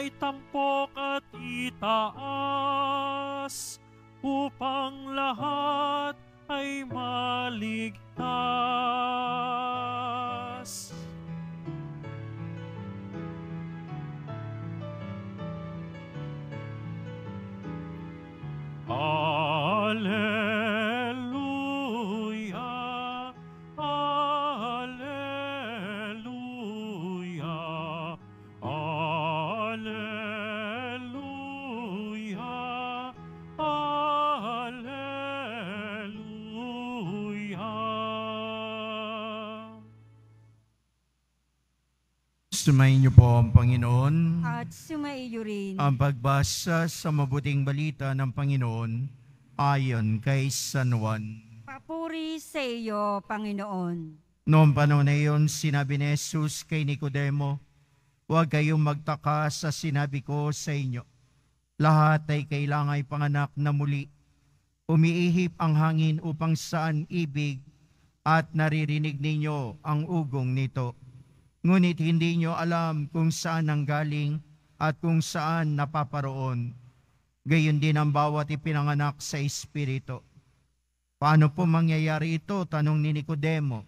itampok at itaas, upang lahat ay maligtas. Alleluia, alleluia, alleluia, alleluia. Sumayin niyo po ang Panginoon. At sumaiyo rin. Ang pagbasa sa mabuting balita ng Panginoon ayon kay San Juan. Papuri sa iyo, Panginoon. Noong panahon na iyon, sinabi ni Jesus kay Nicodemo, "Huwag kayong magtaka sa sinabi ko sa inyo. Lahat ay kailangan panganak na muli. Umiihip ang hangin upang saan ibig at naririnig ninyo ang ugong nito. Ngunit hindi nyo alam kung saan nanggaling at kung saan napaparoon. Gayon din ang bawat ipinanganak sa Espiritu." Paano po mangyayari ito? Tanong ni Nicodemo.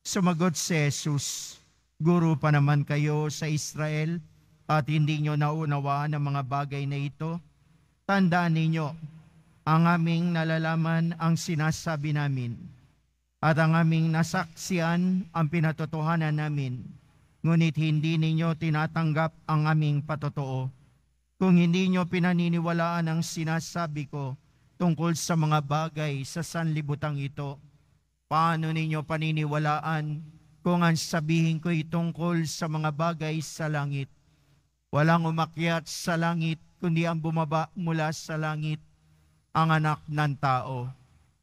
Sumagot si Jesus, "Guro pa naman kayo sa Israel at hindi nyo naunawaan ang mga bagay na ito? Tandaan ninyo, ang aming nalalaman ang sinasabi namin at ang aming nasaksiyan ang pinatotohanan namin. Ngunit hindi ninyo tinatanggap ang aming patotoo. Kung hindi nyo pinaniniwalaan ang sinasabi ko tungkol sa mga bagay sa sanlibutang ito, paano ninyo paniniwalaan kung ang sabihin ko'y tungkol sa mga bagay sa langit? Walang umakyat sa langit, kundi ang bumaba mula sa langit, ang Anak ng Tao.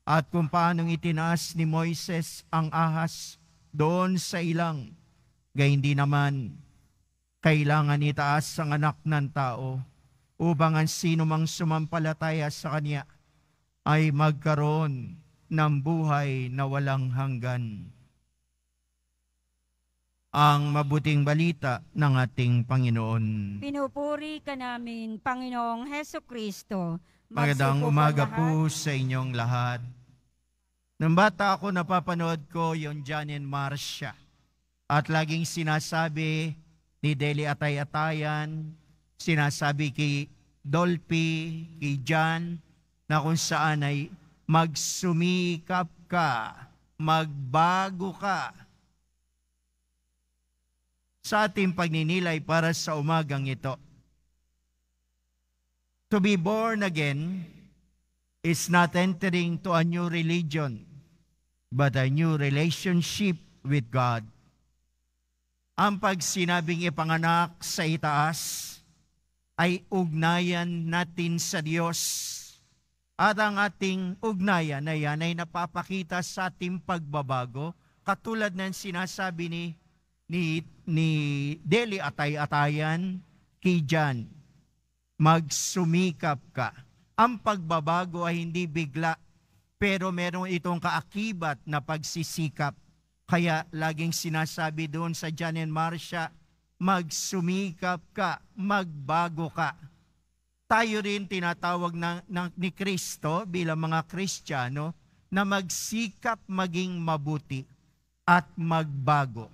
At kung paanong itinaas ni Moises ang ahas doon sa ilang, gayon din naman, kailangan itaas ang Anak ng Tao upang ang sino mang sumampalataya sa Kanya ay magkaroon ng buhay na walang hanggan. Ang mabuting balita ng ating Panginoon. Pinupuri ka namin, Panginoong Hesukristo. Magandang umaga po sa inyong lahat. Nung bata ako, napapanood ko yung John and Marcia. At laging sinasabi ni Deli Atay-Atayan, sinasabi kay Dolphy, kay John, na kung saan ay magsumikap ka, magbago ka. Sa ating pagninilay para sa umagang ito, to be born again is not entering to a new religion, but a new relationship with God. Ang pagsinabing ipanganak sa itaas ay ugnayan natin sa Diyos. At ang ating ugnayan na yan ay napapakita sa ating pagbabago, katulad ng sinasabi ni Deli Atay-Atayan kay John, magsumikap ka. Ang pagbabago ay hindi bigla, pero meron itong kaakibat na pagsisikap. Kaya laging sinasabi doon sa John and Marcia, magsumikap ka, magbago ka. Tayo rin tinatawag ni Kristo bilang mga Kristiyano na magsikap maging mabuti at magbago.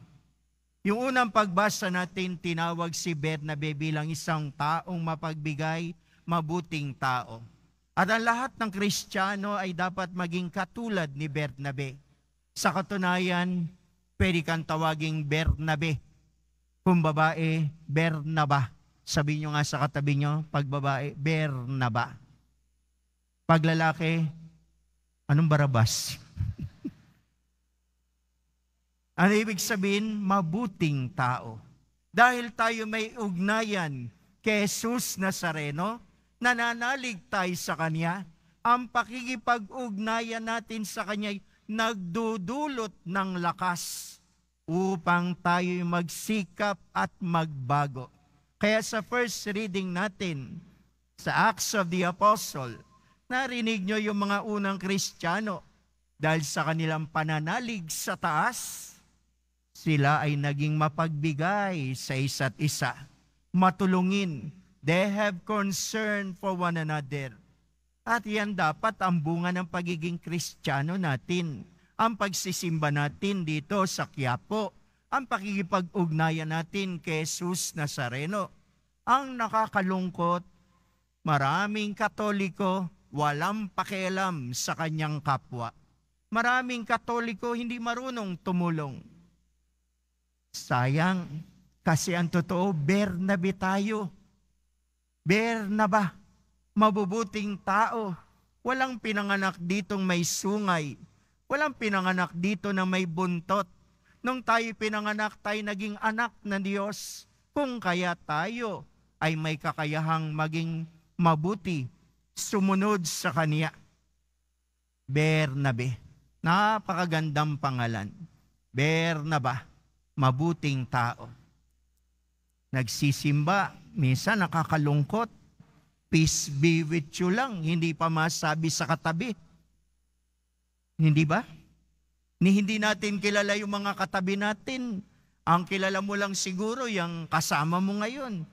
Yung unang pagbasa natin, tinawag si Bernabe bilang isang taong mapagbigay, mabuting tao. At ang lahat ng Kristiyano ay dapat maging katulad ni Bernabe. Sa katunayan, pwede kang tawaging Bernabe. Kung babae, Bernaba. Sabi nyo nga sa katabi nyo, pag babae, Bernaba. Pag lalaki, anong Barabas? Ano ibig sabihin? Mabuting tao. Dahil tayo may ugnayan kay Jesus Nazareno, nananalig tayo sa Kanya, ang pakikipag-ugnayan natin sa Kanya nagdudulot ng lakas upang tayo magsikap at magbago. Kaya sa first reading natin, sa Acts of the Apostle, narinig nyo yung mga unang Kristiyano. Dahil sa kanilang pananalig sa taas, sila ay naging mapagbigay sa isa't isa. matulungin. They have concern for one another. At yan dapat ang bunga ng pagiging Kristiyano natin. Ang pagsisimba natin dito sa Quiapo. Ang pakikipag-ugnayan natin kay Jesus Nazareno. Ang nakakalungkot, maraming Katoliko walang pakialam sa kanyang kapwa. Maraming Katoliko hindi marunong tumulong. Sayang, kasi ang totoo, Bernabe tayo. Bernaba, mabubuting tao. Walang pinanganak ditong may sungay. Walang pinanganak dito na may buntot. Nung tayo pinanganak, tayo naging anak ng Diyos. Kung kaya tayo ay may kakayahang maging mabuti, sumunod sa Kanya. Bernabe, napakagandang pangalan. Bernaba, mabuting tao. Nagsisimba, minsan nakakalungkot. Peace be with you lang, hindi pa masabi sa katabi. Hindi ba? Hindi natin kilala yung mga katabi natin. Ang kilala mo lang siguro yung kasama mo ngayon.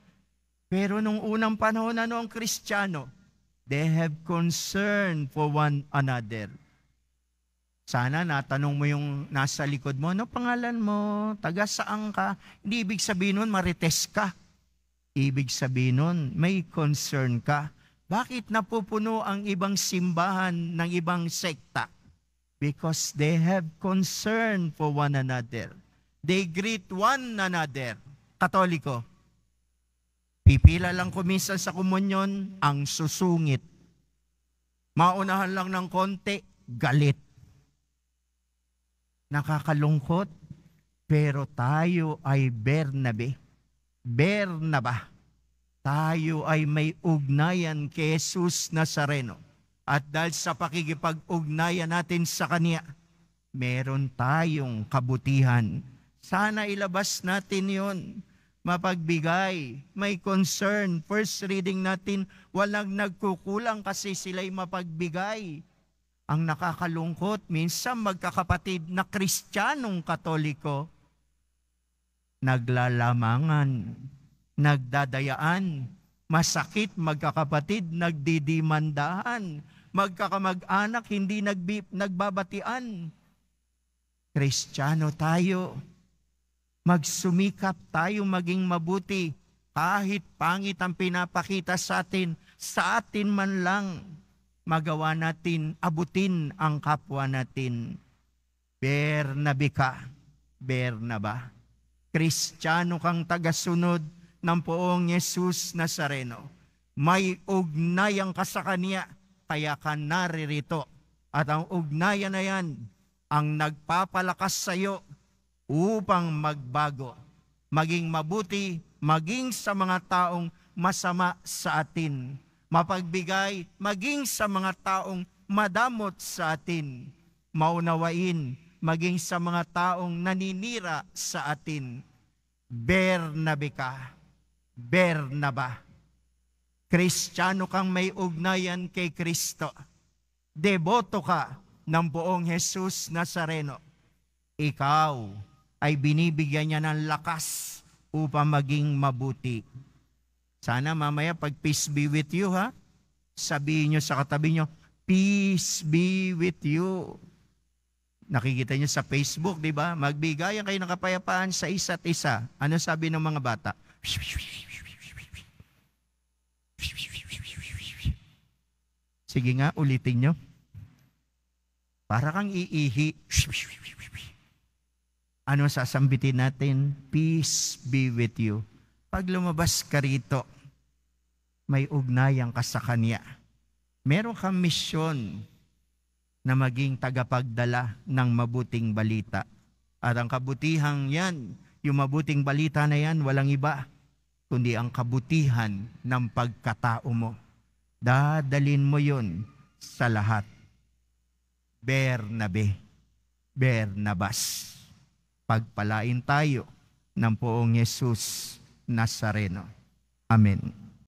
Pero nung unang panahon na ang Kristiyano, they have concern for one another. Sana natanong mo yung nasa likod mo, ano pangalan mo? Taga saan ka? Hindi ibig sabihin nun, marites ka. Ibig sabihin nun, may concern ka. Bakit napupuno ang ibang simbahan ng ibang sekta? Because they have concern for one another. They greet one another. Katoliko, pipila lang kuminsan sa komunyon ang susungit. Maunahan lang ng konti, galit. Nakakalungkot, pero tayo ay Bernabe. Bernaba. Tayo ay may ugnayan kay Jesus Nazareno. At dahil sa pakikipag-ugnayan natin sa Kanya, meron tayong kabutihan. Sana ilabas natin yon. Mapagbigay, may concern. First reading natin, walang nagkukulang kasi sila'y mapagbigay. Ang nakakalungkot, minsan magkakapatid na Kristiyanong Katoliko, naglalamangan, nagdadayaan, masakit magkakapatid, nagdidimandahan, magkakamag-anak, hindi nagbabatian. Kristiyano tayo, magsumikap tayo maging mabuti, kahit pangit ang pinapakita sa atin man lang, magawa natin, abutin ang kapwa natin. Bernabe ka, Bernaba. Kristiyano kang tagasunod ng poong Jesus Nazareno. May ugnayan ka sa Kanya, kaya ka naririto. At ang ugnayan na yan, ang nagpapalakas sa iyo upang magbago, maging mabuti, maging sa mga taong masama sa atin. Mapagbigay, maging sa mga taong madamot sa atin. Maunawain, maging sa mga taong naninira sa atin. Bernabe ka, Bernaba. Kristiyano kang may ugnayan kay Kristo. Deboto ka ng buong Jesus Nazareno. Ikaw ay binibigyan niya ng lakas upang maging mabuti. Sana mamaya pag peace be with you, ha? Sabihin nyo sa katabi nyo, peace be with you. Nakikita nyo sa Facebook, di ba? Magbigayan kayo ng kapayapaan sa isa't isa. Ano sabi ng mga bata? Sige nga, ulitin nyo. Para kang iihi. Ano sasambitin natin? Peace be with you. Pag lumabas ka rito, may ugnayan ka sa Kanya. Meron kang misyon na maging tagapagdala ng mabuting balita. At ang kabutihang yan, yung mabuting balita na yan, walang iba, kundi ang kabutihan ng pagkatao mo. Dadalin mo yun sa lahat. Bernabe, Bernabas. Pagpalain tayo ng poong Jesus Nazareno. Amen.